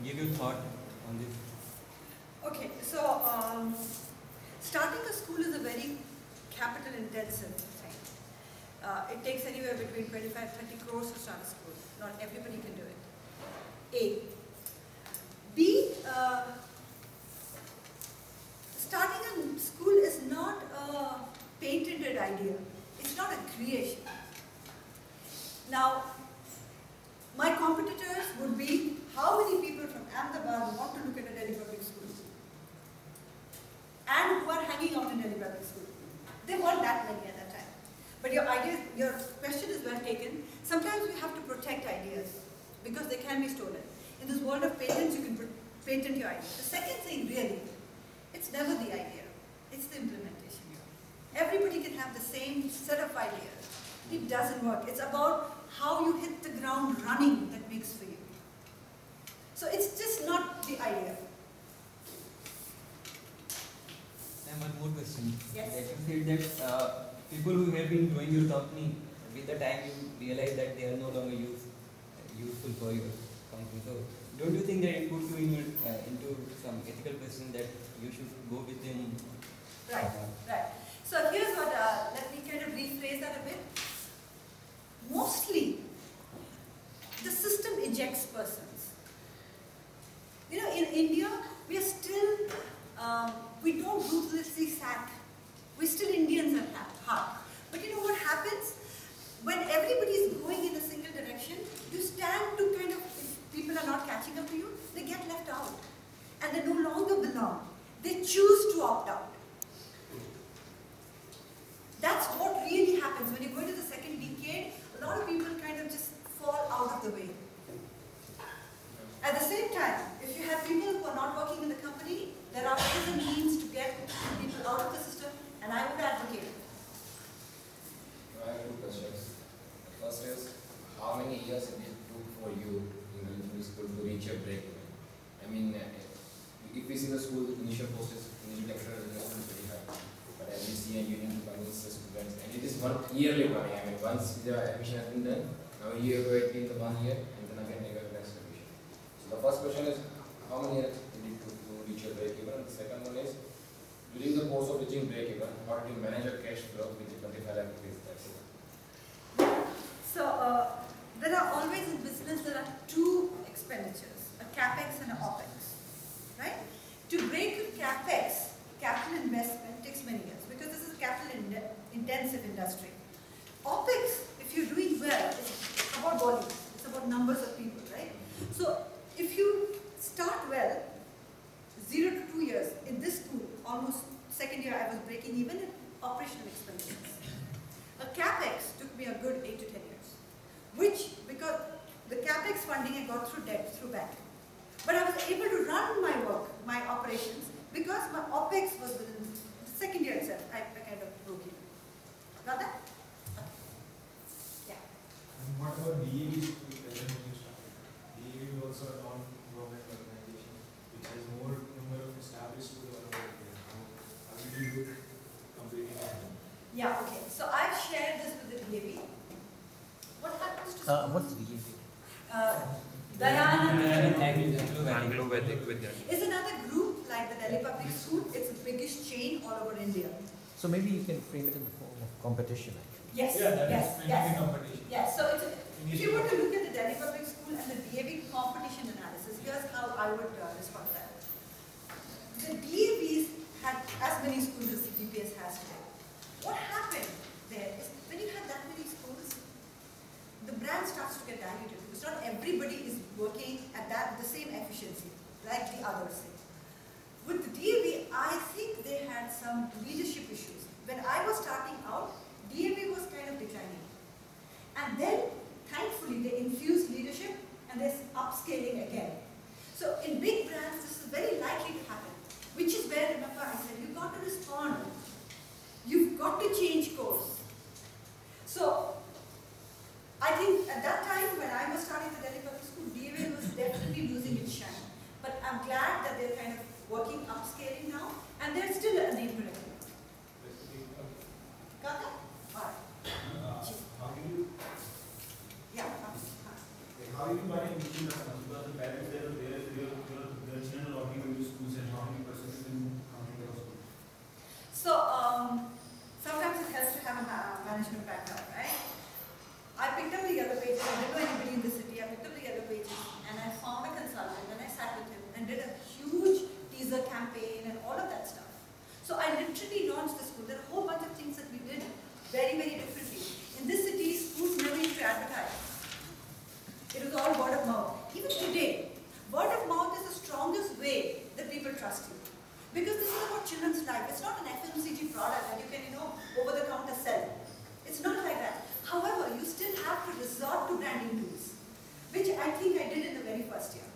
give your thought on this. Okay, so starting a school is a very capital intensive thing. It takes anywhere between 25-30 crores to start a school. Not everybody can do it. A. B. Starting a school is not a patented idea. It's not a creation. Now, my competitors would be how many people from Ahmedabad want to look at a Delhi public school and who are hanging out in Delhi public school. There weren't that many at that time. But your question is well taken. Sometimes we have to protect ideas because they can be stolen. In this world of patents, you can patent your idea. The second thing really, it's never the idea, it's the implementation. Everybody can have the same set of ideas. It doesn't work. It's about how you hit the ground running that makes for you. So it's just not the idea. And one more question. Yes. Like you said that people who have been doing your company, with the time you realize that they are no longer useful for your company. So don't you think that it puts you into some ethical question that you should go with them? Right, right. So here's what, let me kind of rephrase that a bit. Mostly, the system ejects persons. You know, in India, we are still, we don't ruthlessly sack. We're still Indians at heart. But you know what happens? When everybody is going in a single direction, you stand to kind of, if people are not catching up to you, they get left out. And they no longer belong. They choose to opt out. That's what really happens. When you go into the second decade, a lot of people kind of just fall out of the way. At the same time, if you have people who are not working in the company, there are ways and means to get people out of the system, and I would advocate it. I have two questions. The first is, how many years it took for you in the school to reach your break even? I mean, if we see the school, initial post is initial lecturer is less than 25. But as we see, you need to convince the students, and it is one yearly planning. I mean, once the admission has been done, now you have to wait in the 1 year, and then again you have next admission. So the first question is, how many years did it took to reach your break even? And the second one is, during the course of reaching break even, how did you manage your cash flow with the 25 lakh rupees? That's it. So, there are always in business, there are two expenditures, a capex and an opex, right? To break a capex, capital investment takes many years because this is a capital intensive industry. OPEX, if you're doing well, it's about volume, it's about numbers of people, right? So if you start well, 0 to 2 years, in this school, almost second year I was breaking even in operational expenses. A CapEx took me a good 8 to 10 years, which, because the CapEx funding I got through debt, through bank. But I was able to run my work, my operations, because my OPEX was within the second year itself, I kind of broke it. Got that? Okay. Yeah. And what about DAV school when you started? DAV is also a non-government organization which has more number of established schools all over India. How did you complete it? Yeah, okay. So I've shared this with the DAV. What happens to schools? What's DAV? Is another group like the Delhi Public School. It's the biggest chain all over India. So maybe you can frame it in the form of competition. Yes, Yeah, that yes, is yes. competition. Yes, so if you were to look at the Delhi Public School and the DAV competition analysis, here's how I would respond to that. The DAVs had as many schools as CGPS has today. What happened there is when you have that many schools, the brand starts to get diluted because not everybody is working at the same efficiency like the others say. With the DAV, I think they had some leadership issues. When I was starting out, DAV was kind of declining. And then, thankfully, they infused leadership and they're upscaling again. So in big brands, this is very likely to happen, which is where, remember, I said, you've got to respond. You've got to change course. So, I think at that time, when I was starting the Delhi Public School, DAV was definitely losing its shine. But I'm glad that they're kind of working upscaling now, and they're still a neighborhood. Got that? All right. How do you? Yeah. How do you buy into the because the parents they are Because this is about children's life. It's not an FMCG product that you can, over the counter sell. It's not like that. However, you still have to resort to branding tools, which I think I did in the very first year,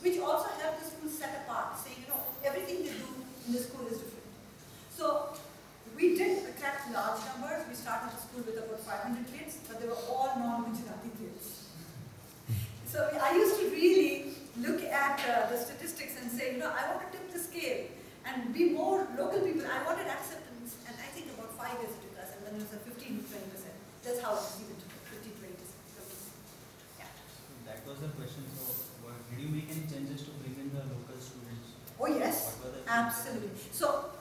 which also helped the school set apart, saying, everything they do in the school is different. So we did attract large numbers. We started the school with about 500 kids, but they were all non-Gujarati kids. So I used to really look at the statistics and say, I want to tip the scale and be more local people. I wanted acceptance, and I think about 5 years it took us, and then it was a 15 to 20%. That's how it was even took 15 to 20%. Yeah. That was the question. So, did you make any changes to bring in the local students? Oh yes, absolutely. So,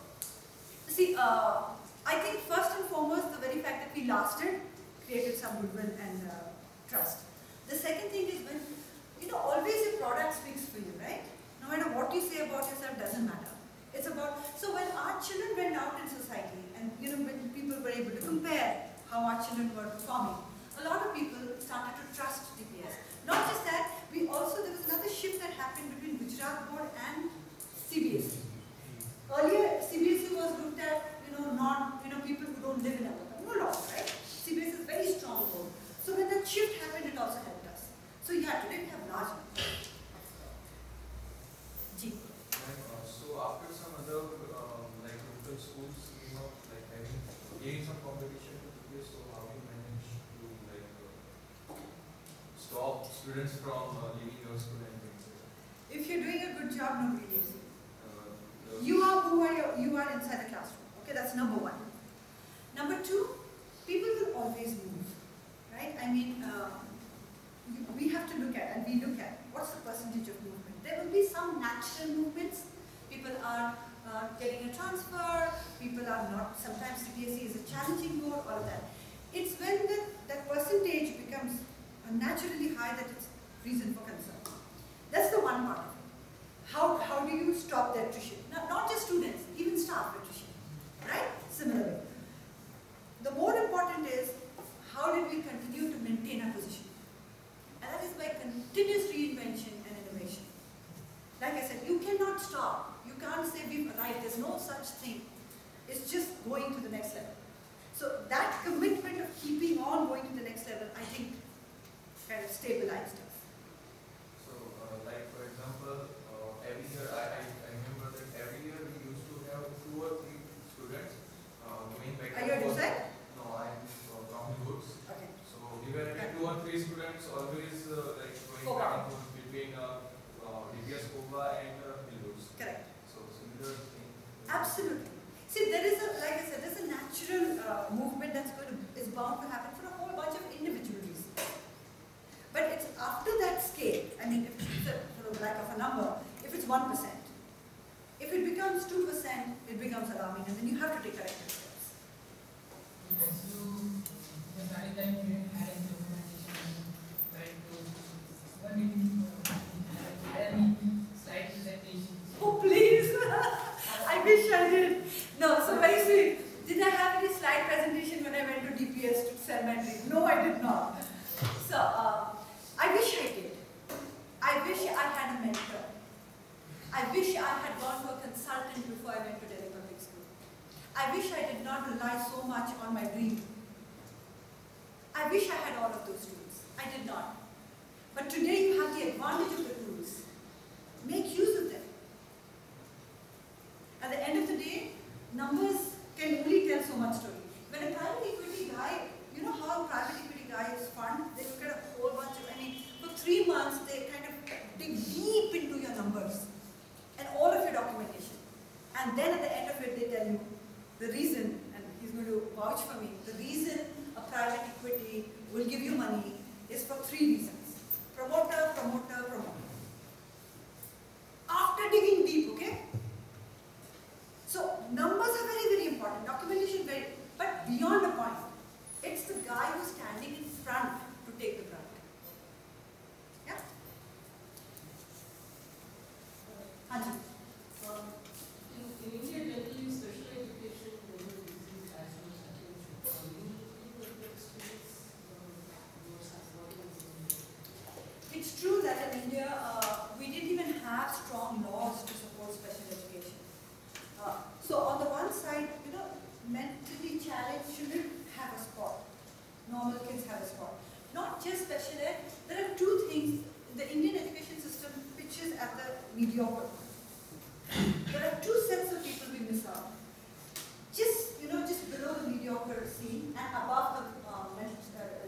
see, I think first and foremost, the very fact that we lasted created some goodwill and trust. The second thing is when, always your product speaks for you, right? No matter what you say about yourself, doesn't matter. It's about, so when our children went out in society and, when people were able to compare how our children were performing, a lot of people started to trust DPS. Not just that, there was another shift that happened between Gujarat board and CBSE. Earlier, CBSE was looked at, people who don't live in America. No law, right? CBSE is very strong board. So when that shift happened, it also helped us. So yeah, today we have large numbers. So after some other local schools, gained some competition with this, so how do you manage to stop students from leaving your school and things like that? If you're doing a good job, nobody leaves you. You are inside the classroom. Okay, that's number one. Number two, people will always move, right? I mean, we have to look at, and we look at, what's the percentage of movement? There will be some natural movements. People are getting a transfer, people are not, sometimes CBSE is a challenging board, all of that. It's when that percentage becomes naturally high that it's reason for concern. That's the one part of it. How do you stop the attrition? Not just students, even staff attrition, right? Similarly. The more important is, how did we continue to maintain our position? And that is by continuous reinvention and innovation. Like I said, you cannot stop. You can't say we've arrived. There's no such thing. It's just going to the next level. So that commitment of keeping on going to the next level, I think, kind of stabilized us. So, for example, every year, I remember that every year we used to have 2 or 3 students doing better. Are you at inside? No, I'm from goods. Okay. So we were having 2 or 3 students always going Koba. back and forth between DPS Koba and Hillwoods. Correct. So similar thing. Absolutely. See, there is like I said, there's a natural movement is bound to happen for a whole bunch of individual reasons. But it's after that scale, I mean, if it's sort of lack of a number, if it's 1%, if it becomes 2%, it becomes alarming, and then you have to take corrective steps. So, the starting time you didn't have any documentation, right? What did you had any slide presentations? Oh, please! I wish I did. No, so very sweet. Did I have any slide presentation when I went to DPS to sell my dream? No, I did not. So, I wish I did. I wish I had a mentor. I wish I had gone to a consultant before I went to Delhi Public School. I wish I did not rely so much on my dream. I wish I had all of those tools. I did not. But today you have the advantage of the tools. Make use of them. At the end of the day, numbers can only tell so much story. When a private equity guy, you know how private equity guys fund? They look at a whole bunch of, for 3 months they kind of dig deep into your numbers and all of your documentation. And then at the end of it they tell you the reason, and he's going to vouch for me, the reason a private equity will give you money is for 3 reasons. Promoter, promoter, promoter. After digging deep, okay? So numbers are very, very important. Documentation very, but beyond a point, it's the guy who's standing in front to take the brunt. Yeah? Anji. In India, generally, special education never receives as much attention. It's true that in India, we didn't even have strong laws to support special education. mediocre. There are two sets of people we miss out. Just below the mediocre scene and above the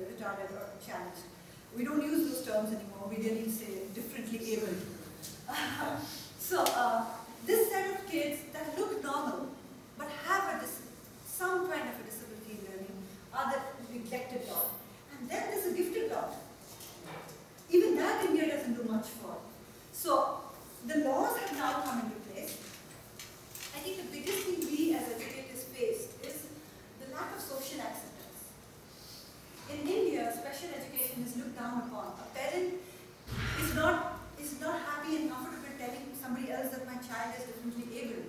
retarded or challenged. We don't use those terms anymore. We really say differently able. So this set of kids that look normal but have some kind of a disability in learning are the neglected dog. And then there's a gifted dog. Even that India doesn't do much for. So the laws have now come into place. I think the biggest thing we as educators face is the lack of social acceptance. In India, special education is looked down upon. A parent is not happy and comfortable telling somebody else that my child is differently able.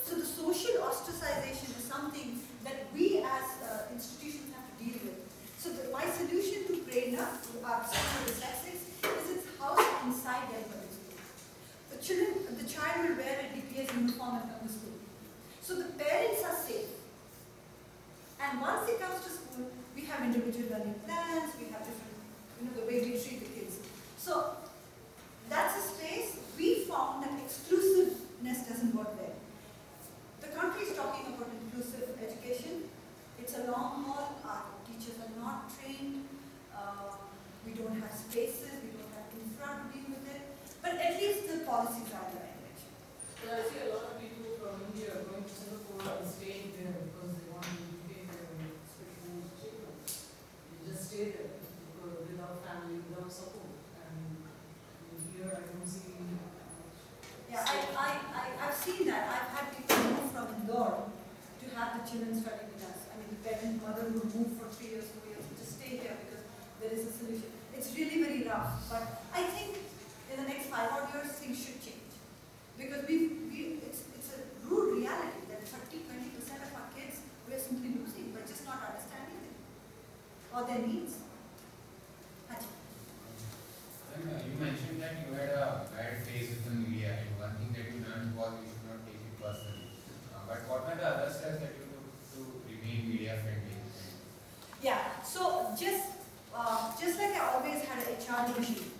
So the social ostracization is something that we as institutions have to deal with. So my solution to Prerna, our school of dyslexics, is it's housed inside their public school. The child will wear a DPS uniform and come to school. So the parents are safe. And once he comes to school, we have individual learning plans, we have different, the way we treat the kids. So that's a space we found that exclusiveness doesn't work there. The country is talking about inclusive education. It's a long haul. Our teachers are not trained. We don't have spaces. We don't have infra to deal with it. But at least the policies are in the right direction. Well, I see a lot of people from India going to Singapore and staying there because they want to pay their special children. You just stay there without family, without support. And here I don't see much. Yeah, I've seen that. I've had people move from Indore to have the children study with us. I mean, the parent mother would move for 3 years, 4 years, just stay here because there is a solution. It's really very rough, but I think in the next 5 odd years things should change because it's a rude reality that 30–20% of our kids we are simply losing by just not understanding them or their needs. You mentioned that you had a bad phase with the media, and one thing that you learned was you should not take it personally. But what were the other steps that you took to remain media friendly? Yeah, so just like I always had an HR division,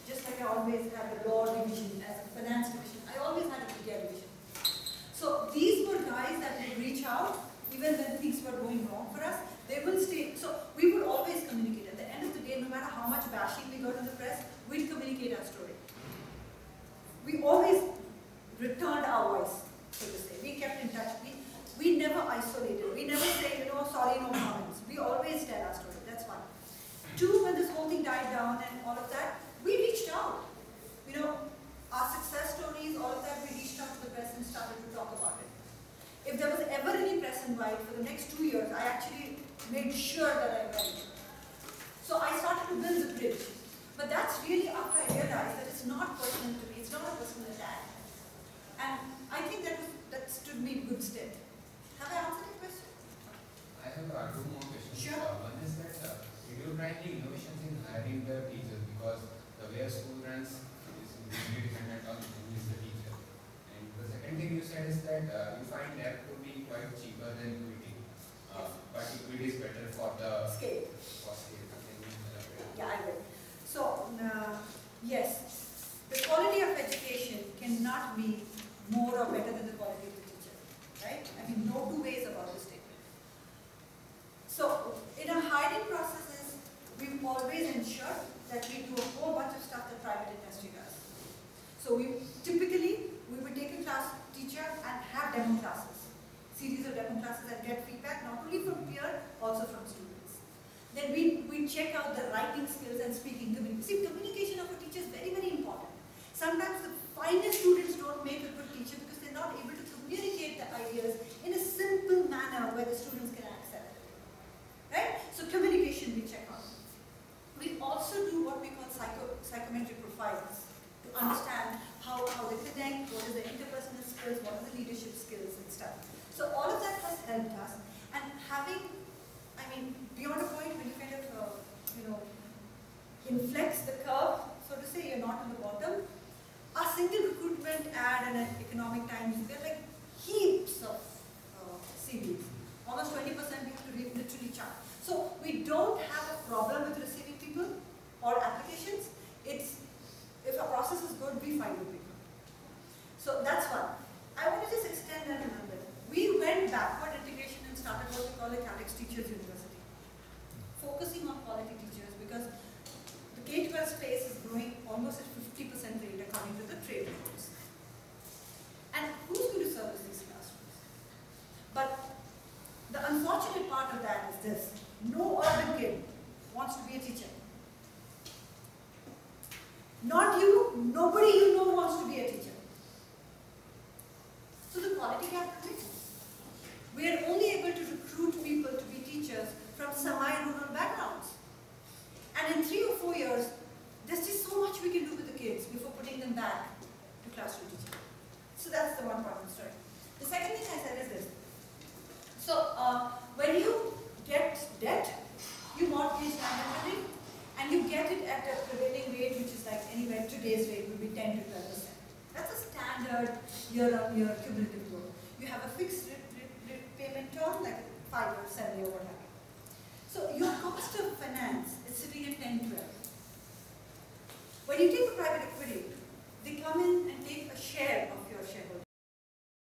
just like I always had a law division, as a finance division, I always had a media division. So these were guys that would reach out, even when things were going wrong for us, they will stay. So we would always communicate. At the end of the day, no matter how much bashing we got in the press, we'd communicate our story. We always returned our voice, so to say. We kept in touch. We never isolated. We never say, sorry, no comments. We always tell our story. That's one. Two, when this whole thing died down and all of that, we reached out. Our success stories, all of that, we reached out to the press and started to talk about it. If there was ever any press invite for the next 2 years, I actually made sure that I went. So I started to build the bridge. But that's really after I realized that it's not personal to me, it's not a personal attack. And I think that stood me in good stead. Have I answered your question? I have 2 more questions. Sure. One is that did you try any innovations in hiring the teachers, because the way a school runs is really dependent on who is the teacher. And the second thing you said is that you find lab to be quite cheaper than quitting, but equity is better for the Scale. For scale. Can you elaborate? Yeah, I will. So, yes, the quality of education cannot be more or better than the quality of the teacher, right? I mean, no two ways about this statement. So, in our hiring processes, we've always ensured that we do a whole bunch of stuff that private industry does. So, we would take a class teacher and have demo classes, series of demo classes, and get feedback not only from peer, also from students. Then we check out the writing skills and speaking communication. See, communication of a teacher is very, very important. Sometimes the finest students don't make a good teacher because they're not able to communicate the ideas in a simple manner where the students can accept it. Right? So communication we check out. We also do what we call psychometric profiles to understand how they connect, what is the interpersonal skills, what are the leadership skills and stuff. So all of that has helped us. And beyond a point when you kind of, inflex the curve, so to say, you're not on the bottom. Our single recruitment ad and at Economic Times, there are like heaps of CVs. Almost 20% we have to literally chart. So we don't have a problem with receiving people or applications. If our process is good, we find good people. So that's one. I want to just extend that a little bit. We went backward integration and started what we call a Calorx Teachers University, focusing on quality teachers because the K-12 space is growing almost at 50% rate according to the trade reports. And who's going to service these classrooms? But the unfortunate part of that is this: no urban kid wants to be a teacher. Not you, nobody you know wants to be a teacher. So the quality gap remains. We are only able to recruit people to be teachers from semi-rural backgrounds. And in 3 or 4 years, there's just so much we can do with the kids before putting them back to classroom teaching. So that's the one part of the story. The second thing I said is this. So when you get debt, you mortgage land and building, and you get it at a prevailing rate, which is like anywhere today's rate would be 10 to 12%. That's a standard year-on-year cumulative growth. You have a fixed payment term, like 5 or 7 or what have you. So your cost of finance is sitting at 10, 12. When you take a private equity, they come in and